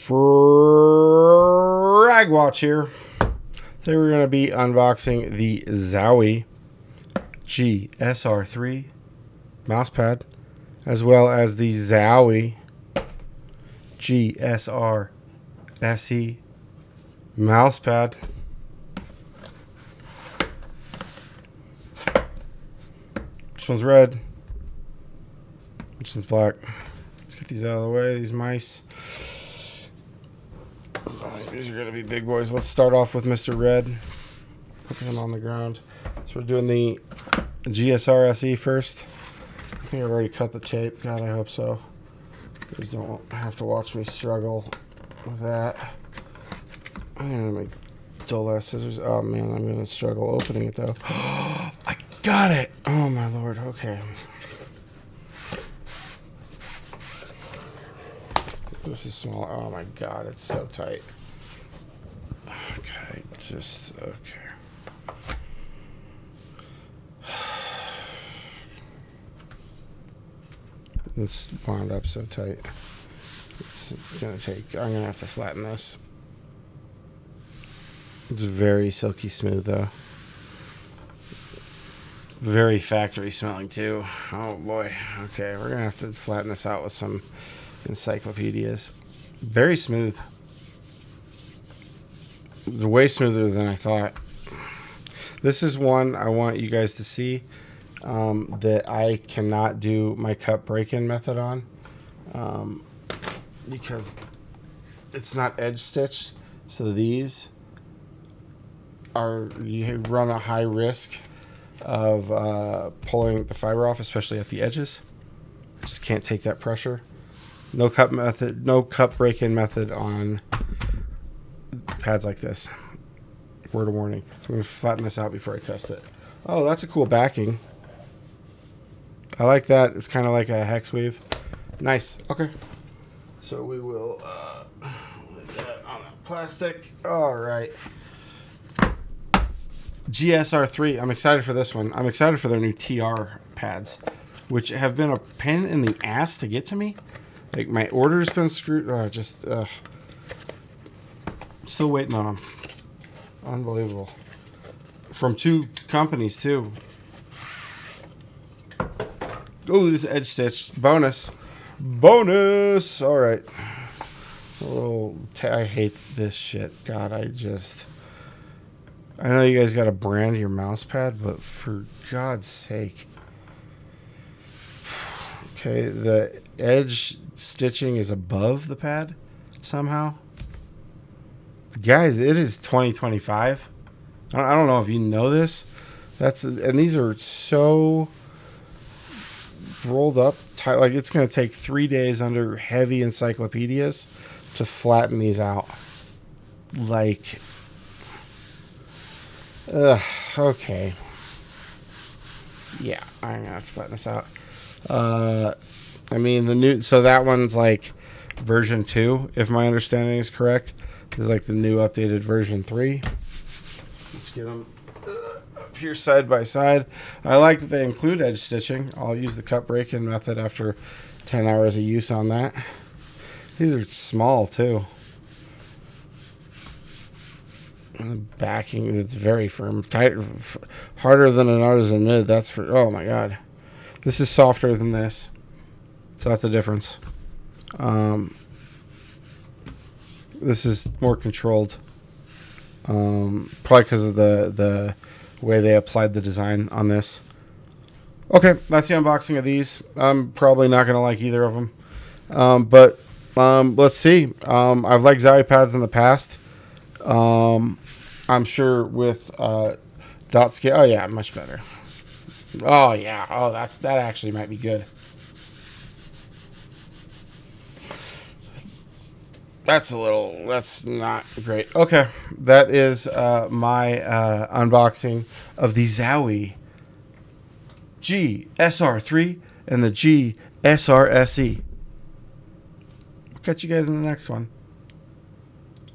FragWatch here. Today we're going to be unboxing the Zowie GSR3 mousepad, as well as the Zowie GSR SE mousepad. This one's red. This one's black. Let's get these out of the way, these mice. These are going to be big boys. Let's start off with Mr. Red. Put him on the ground. So we're doing the GSR SE first. I think I've already cut the tape. God, I hope so. Please don't have to watch me struggle with that. And my dull ass scissors. Oh man, I'm going to struggle opening it though. I got it! Oh my lord, okay. This is small. Oh my god, it's so tight. Okay, just okay. It's wound up so tight. It's gonna take. I'm gonna have to flatten this. It's very silky smooth though. Very factory smelling too. Oh boy. Okay, we're gonna have to flatten this out with some encyclopedias. Very smooth. Way smoother than I thought. This is one I want you guys to see that I cannot do my cup break-in method on because it's not edge stitched. So these are, you run a high risk of pulling the fiber off, especially at the edges. Just can't take that pressure. No cup method, no cup break-in method on pads like this. Word of warning. So I'm going to flatten this out before I test it. Oh, that's a cool backing. I like that. It's kind of like a hex weave. Nice. Okay. So we will leave that on the plastic. All right. GSR3. I'm excited for this one. I'm excited for their new TR pads, which have been a pain in the ass to get to me. Like, my order's been screwed. Still waiting on them. Unbelievable. From two companies, too. Oh, this edge stitched. Bonus. Bonus! Alright. Oh, I hate this shit. God, I know you guys got to brand your mouse pad, but for God's sake. Okay, the edge stitching is above the pad somehow. Guys, it is 2025. I don't know if you know this. And these are so rolled up tight. Like, it's going to take 3 days under heavy encyclopedias to flatten these out. Like, okay. Yeah, I'm going to have to flatten this out. I mean, so that one's like version 2, if my understanding is correct. This is like the new updated version 3. Let's get them up here side by side. I like that they include edge stitching. I'll use the cut break-in method after 10 hours of use on that. These are small too. And the backing is very firm. Tight, harder than an artisan mid. That's for, oh my god. This is softer than this. So that's the difference. This is more controlled. Probably because of the way they applied the design on this. Okay, that's the unboxing of these. I'm probably not going to like either of them. But let's see. I've liked Zowie pads in the past. I'm sure with dot scale. Oh, yeah, much better. Oh, yeah. Oh, that actually might be good. That's not great. Okay, that is my unboxing of the Zowie GSR3 and the GSR SE. I'll catch you guys in the next one.